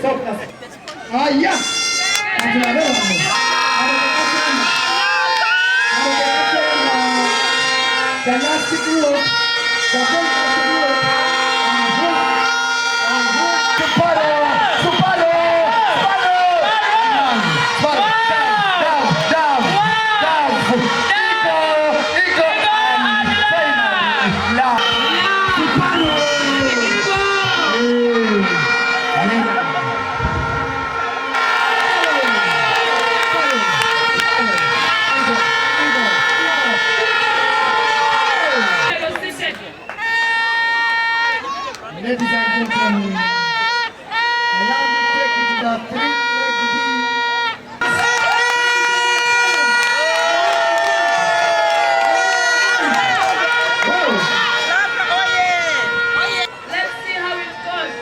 Haya. The last group, the ladies and gentlemen, allow me to take you to the three-leg Let's see how it goes.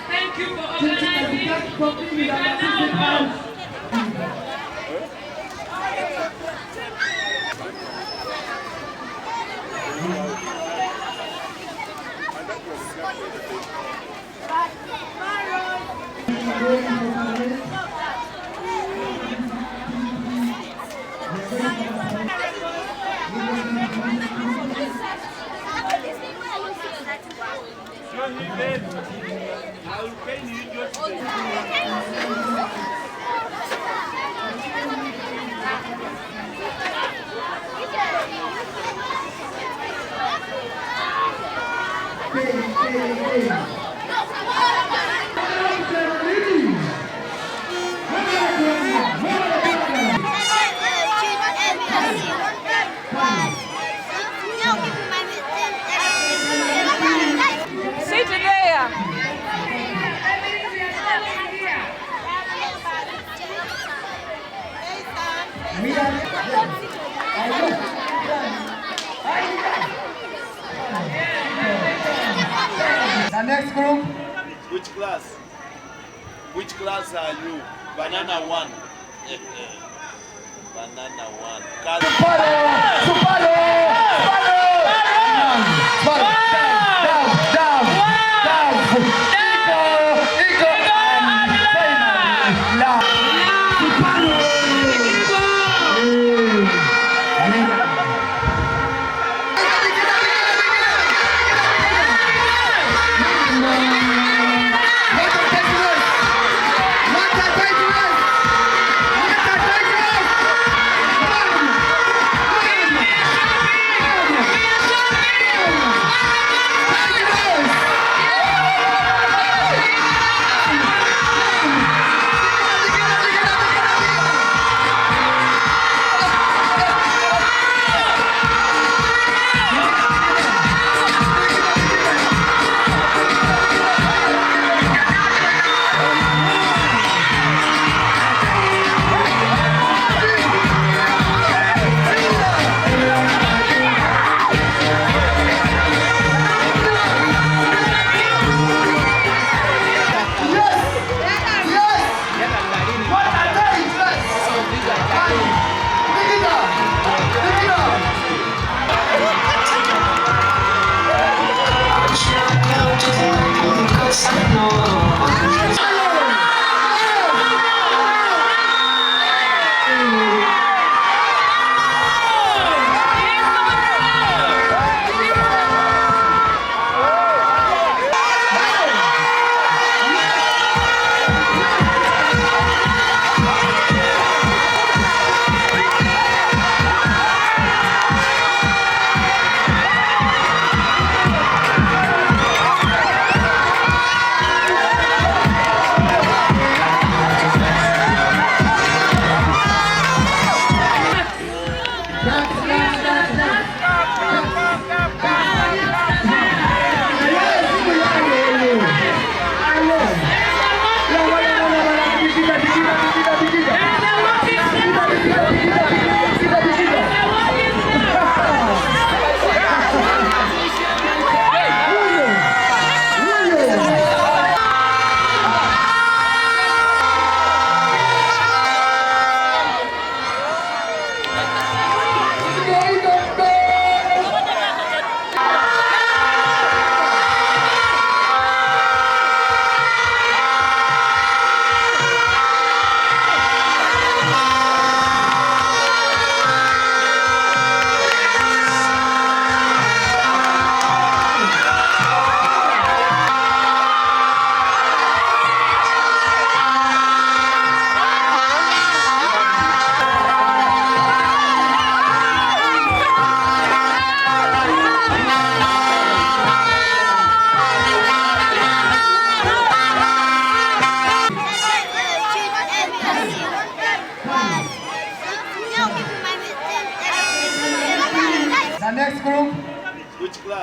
Thank you for organizing. We can now go. Seeta there. The next group. Which class? Which class are you? Banana 1. Banana 1.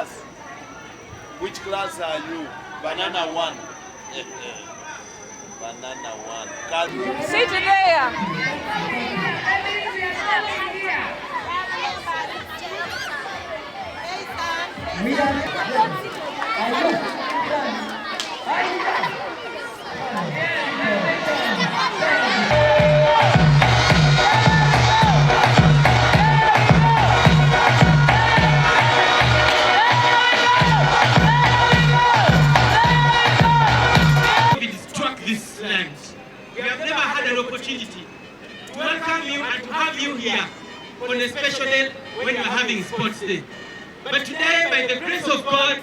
class? Which class are you? Banana 1. Banana 1. Seeta there. We are this land. We have never had an opportunity to welcome you and to have you here on a special day when you are having sports day. But today, by the grace of God,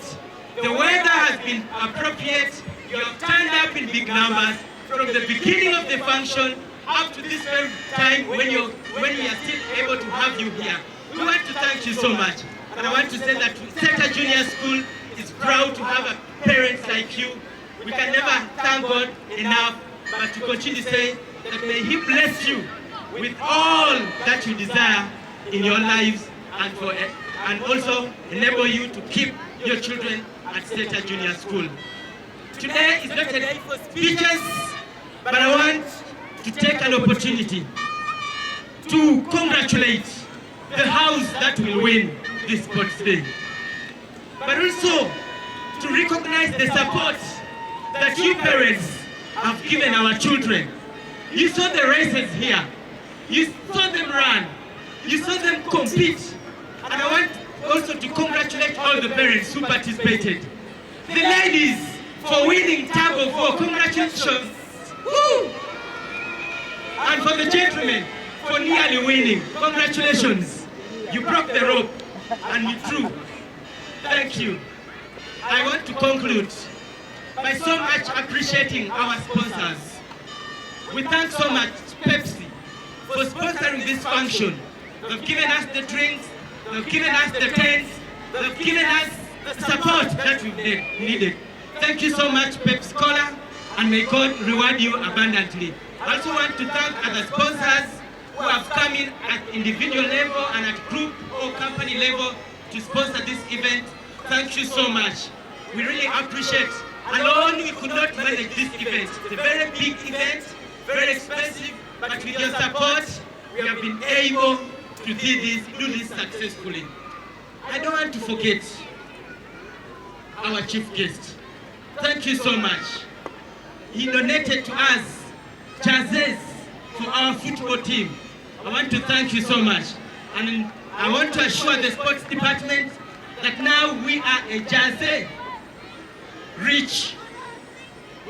the weather has been appropriate. You have turned up in big numbers from the beginning of the function up to this very time when we are still able to have you here. We want to thank you so much. And I want to say that Seeta Junior School is proud to have parents like you. We can never thank God enough, but to continue to say that may He bless you with all that you desire in your lives and also enable you to keep your children at Seeta Junior School. Today is not a day for speeches, but I want to take an opportunity to congratulate the house that will win this sports day, but also to recognize the support that you parents have given our children. You saw the races here. You saw them run. You saw them compete. And I want also to congratulate all the parents who participated. The ladies for winning tug of war, congratulations. Woo! And for the gentlemen for nearly winning, congratulations. You broke the rope and you drew. Thank you. I want to conclude by so much appreciating our sponsors. We thank so much Pepsi for sponsoring this function. They've given us the drinks, they've given us the tents, they've given us the support that we needed. Thank you so much, Pepsi Cola, and may God reward you abundantly. I also want to thank other sponsors who have come in at individual level and at group or company level to sponsor this event. Thank you so much. We really appreciate. Alone we could not manage this event. It's a very big event, very expensive, but with your support, we have been able to do this successfully. I don't want to forget our chief guest. Thank you so much. He donated to us jerseys for our football team. I want to thank you so much. And I want to assure the sports department that now we are a jersey rich.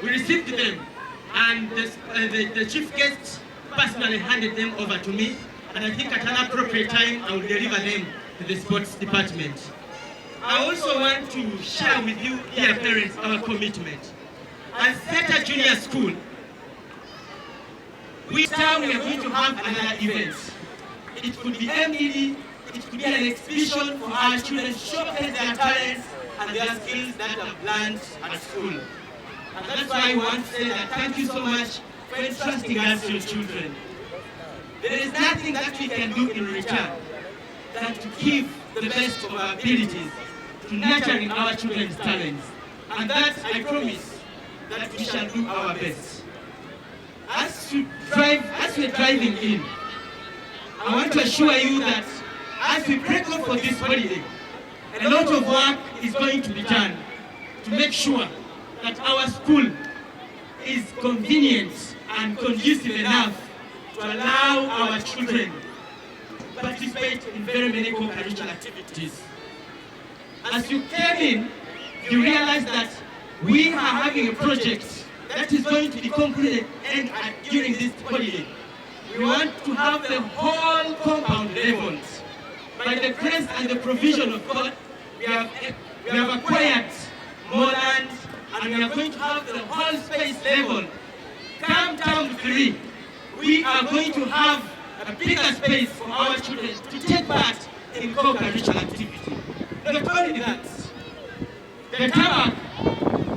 We received them, and the chief guest personally handed them over to me, and I think at an appropriate time I will deliver them to the sports department. I also want to share with you, dear parents, our commitment. As Seeta Junior School, we are going to have another event. It could be MDD, it could be an exhibition for our children to showcase their talents and their skills that have learned at school. And that's why I want to say that thank you so much for entrusting us your children. There is nothing that we can do in return than to give the best of our abilities to nurturing our children's talents. And that I promise that we shall do our best. As we're driving in, I want to assure you that as we break off for this holiday, a lot of work is going to be done to make sure that our school is convenient and conducive enough to allow our children to participate in very many co-curricular activities. As you came in, you realize that we are having a project that is going to be concluded during this holiday. We want to have the whole compound leveled. By the grace and the provision of God, we have acquired more land, and we are going to have the whole space leveled. Come term 3, we are going to have a bigger space for our children to take part in co-curricular activity. Not only that, the tarmac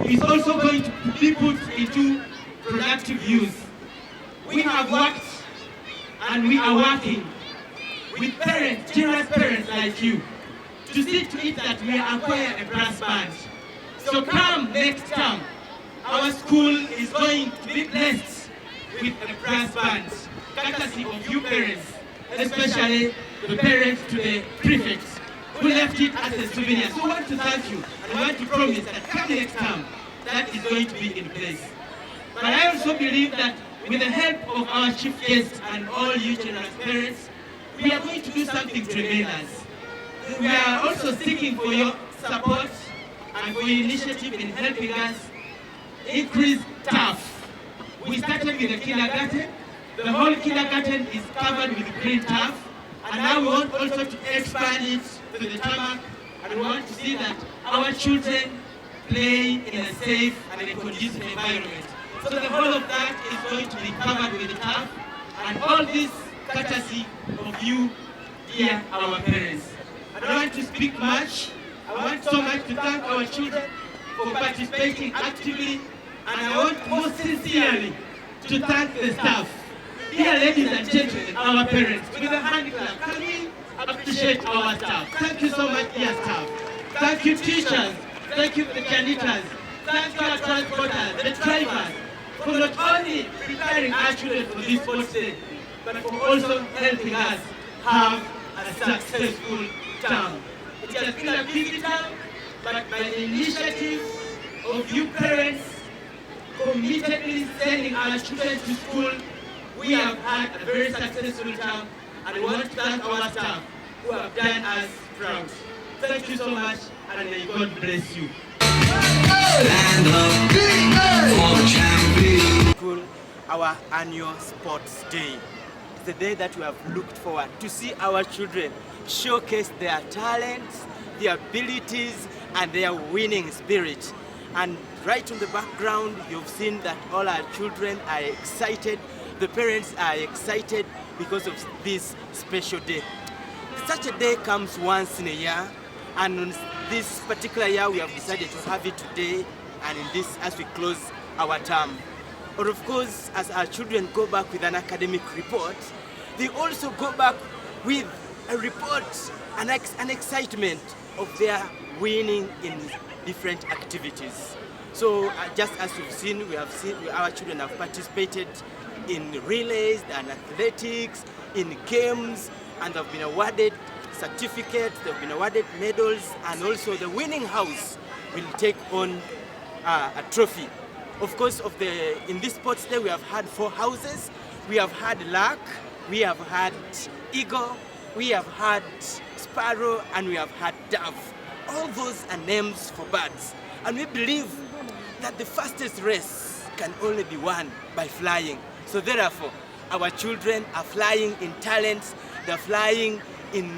is also going to be put into productive use. We have worked and we are working with parents, generous parents like you, to see to it that we acquire a brass band. So come next term, our school is going to be blessed with a brass band, courtesy of you parents, especially the parents to the prefects who left it as a souvenir. So I want to thank you, and I want to promise that come next term, that is going to be in place. But I also believe that with the help of our chief guests and all you children's parents, we are going to do something tremendous. We are also seeking for your support and for your initiative in helping us increase turf. We started with the kindergarten. The whole kindergarten is covered with green turf, and now we want also to expand it to the tarmac, and we want to see that our children play in a safe and a conducive environment. So the whole of that is going to be covered with the turf, and all this courtesy of you, dear our parents. I don't want to speak much. I want so much to thank our children for participating actively, and I want most sincerely to thank the staff. Dear ladies and gentlemen, our parents, with a hand clap, can we appreciate our staff? Thank you so much, dear staff. Thank you, teachers. Thank you, the janitors. Thank you, our transporters, the drivers, for not only preparing our children for this sports day, but for also helping us have a successful term. It has been a busy term, but by the initiative of you parents committedly sending our children to school, we have had a very successful term, and we want to thank our staff who have done us proud. Thank you so much, and may God bless you. School, our annual sports day. It's the day that we have looked forward to see our children showcase their talents, their abilities, and their winning spirit. And right in the background, you've seen that all our children are excited. The parents are excited because of this special day. Such a day comes once in a year, and on this particular year we have decided to have it today, and in this as we close our term. But of course, as our children go back with an academic report, they also go back with a report, an excitement of their winning in different activities. So just as you've seen, our children have participated in relays and athletics, in games, and they've been awarded certificates, they've been awarded medals, and also the winning house will take on a trophy. Of course, in this sports day, we have had 4 houses. We have had lark, we have had eagle, we have had sparrow, and we have had dove. All those are names for birds. And we believe that the fastest race can only be won by flying. So therefore, our children are flying in talents, they're flying in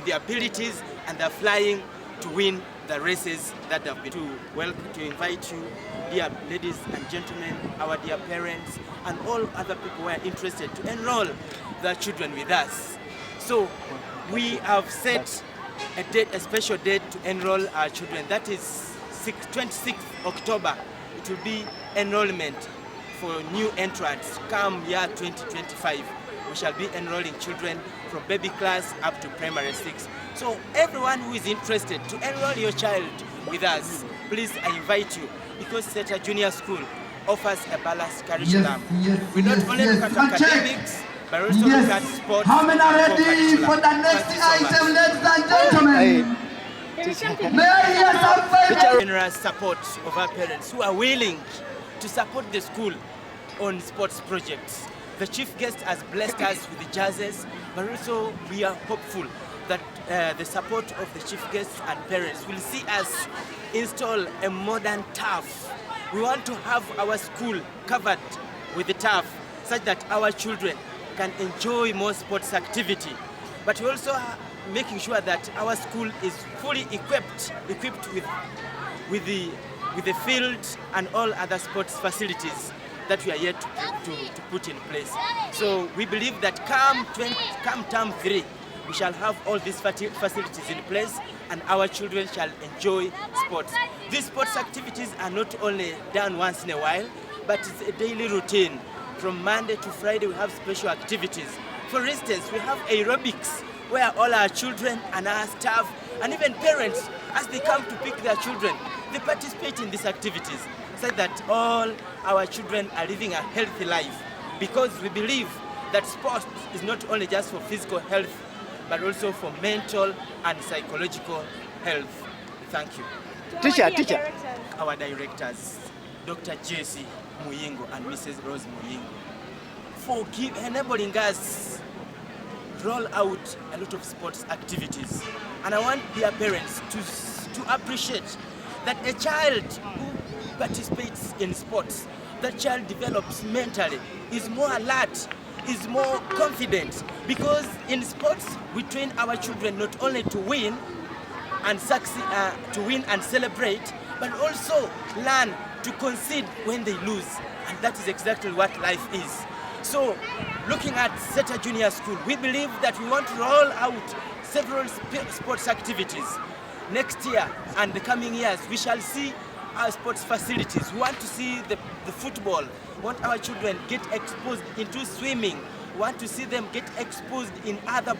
their abilities, and they're flying to win the races that have been to invite you, dear ladies and gentlemen, our dear parents, and all other people who are interested to enroll their children with us. So we have set a special date to enroll our children. That is 26th October. It will be enrollment for new entrants come year 2025. We shall be enrolling children from baby class up to primary 6. So everyone who is interested to enroll your child with us, please, I invite you, because Seeta Junior School offers a balanced curriculum. We not only look at academics, but also look at sports. How many are ready for the next item, ladies and gentlemen? May I hear some generous support of our parents who are willing to support the school on sports projects. The chief guest has blessed us with the jerseys, but also we are hopeful that the support of the chief guests and parents will see us install a modern turf. We want to have our school covered with the turf such that our children can enjoy more sports activity. But we also are making sure that our school is fully equipped with the field and all other sports facilities that we are yet to put in place. So we believe that come term 3, we shall have all these facilities in place, and our children shall enjoy sports. These sports activities are not only done once in a while, but it's a daily routine. From Monday to Friday, we have special activities. For instance, we have aerobics, where all our children and our staff and even parents, as they come to pick their children, they participate in these activities so that all our children are living a healthy life, because we believe that sport is not only just for physical health, but also for mental and psychological health. Thank you. Teacher. Our directors, Dr. J.C. Muyingo and Mrs. Rose Muyingo, for enabling us roll out a lot of sports activities. And I want their parents to appreciate that a child who participates in sports, that child develops mentally, is more alert, is more confident, because in sports we train our children not only to win and succeed, to win and celebrate, but also learn to concede when they lose, and that is exactly what life is. So, looking at Seeta Junior School, we believe that we want to roll out several sports activities. Next year and the coming years, we shall see our sports facilities. We want to see the football. We want our children get exposed into swimming. We want to see them get exposed in other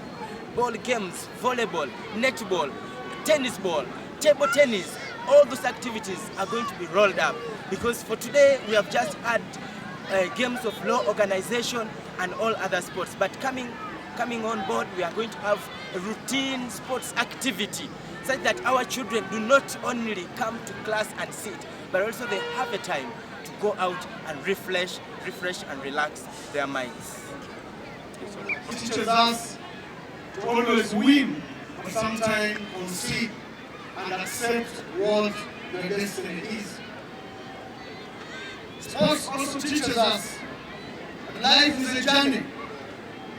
ball games, volleyball, netball, tennis ball, table tennis. All those activities are going to be rolled up, because for today we have just had games of law organization and all other sports. But coming on board, we are going to have a routine sports activity, such that our children do not only come to class and sit, but also they have a time to go out and refresh and relax their minds. It teaches us to always win, but sometimes concede and accept what your destiny is. Sports also teaches us that life is a journey,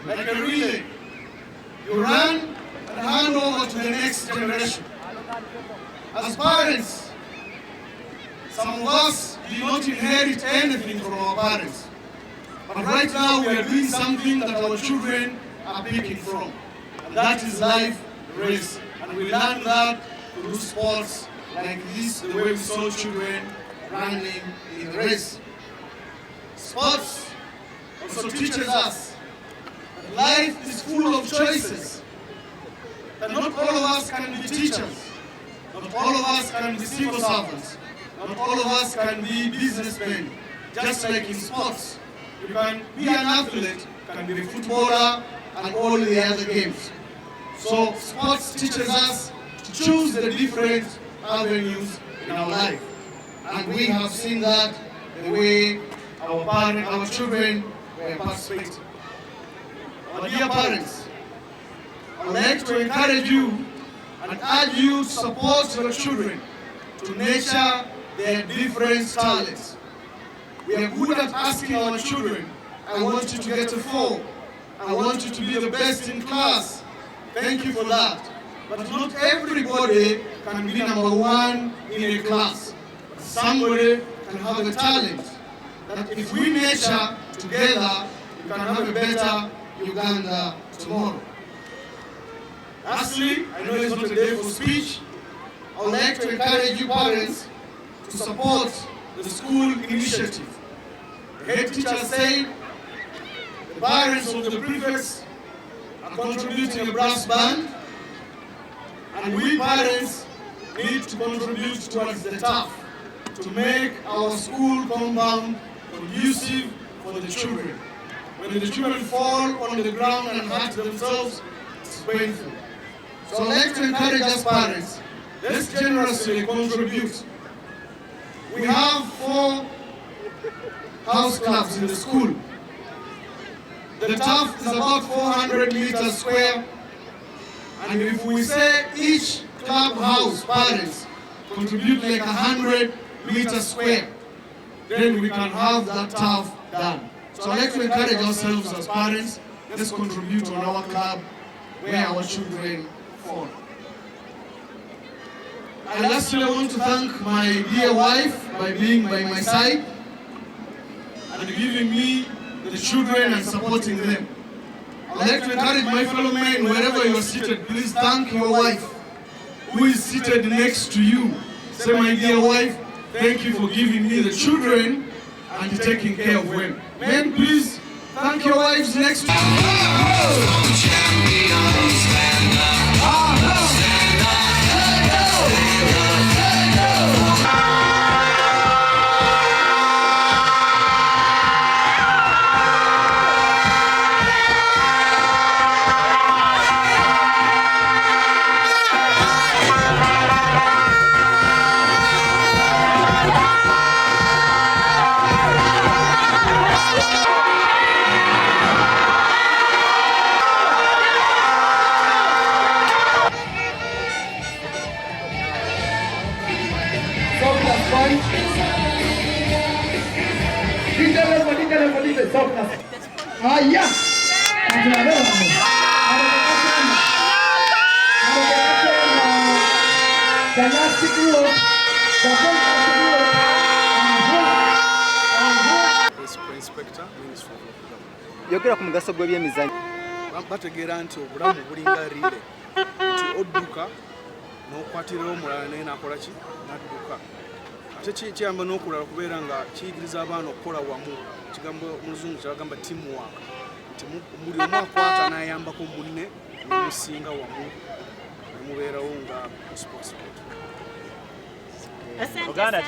like a relay. You run and hand over to the next generation. As parents, some of us did not inherit anything from our parents. But right now we are doing something that our children are picking from. And that is life race. And we learn that through sports like this, the way we saw children running in the race. Sports also teaches us that life is full of choices. That not all of us can be teachers. Not all of us can be civil servants. Not all of us can be businessmen. Just like in sports, you can be an athlete, can be a footballer, and all the other games. So sports teaches us to choose the different avenues in our life. And we have seen that the way our children were participating. Our dear parents, I would like to encourage you and urge you to support your children to nurture their different talents. We are good at asking our children, I want you to get a 4. I want you to be the best in class. Thank you for that. But not everybody can be number 1 in a class. Somebody can have a talent that if we nurture together, we can have a better Uganda tomorrow. Lastly, I know it's not a day for speech. I would like to encourage you parents to support the school initiative. The head teacher said the parents of the prefects are contributing a brass band, and we parents need to contribute towards the turf to make our school compound conducive for the children. When the children fall on the ground and hurt themselves, it's painful. So I'd like to encourage us parents, let's generously contribute. We have 4 house clubs in the school. The turf is about 400 meters square, and if we say each clubhouse parents contribute like 100 meters square, then we can have that turf done. So I'd like to encourage ourselves as parents, let's contribute on our club where our children fall. And lastly, I want to thank my dear wife by being by my side and giving me the children and supporting them. I'd like to encourage my fellow men, wherever you are seated, please thank your wife who is seated next to you. Say, my dear wife, thank you for giving me the children and taking care of them. Men, please thank your wives next to you. Stand up. Dite, sopra. Aia! The last group, the Inspector, Ministry of Local Government. Yogera ku mugaso gw'ebyemizannyo. Bategeera nti obulamu bulinga riire nti odduka n'okwatirawo omulala naye n'akola ki n'adduka ate kiyamba n'okulala kubeera nga kiyigiriza abaana okukola wamu kigambo mu luzungu kyabagamba teamwork nti buli omu akwata n'ayambako munne nemusinga wamu nemubeerawo nga sport. Asante sana.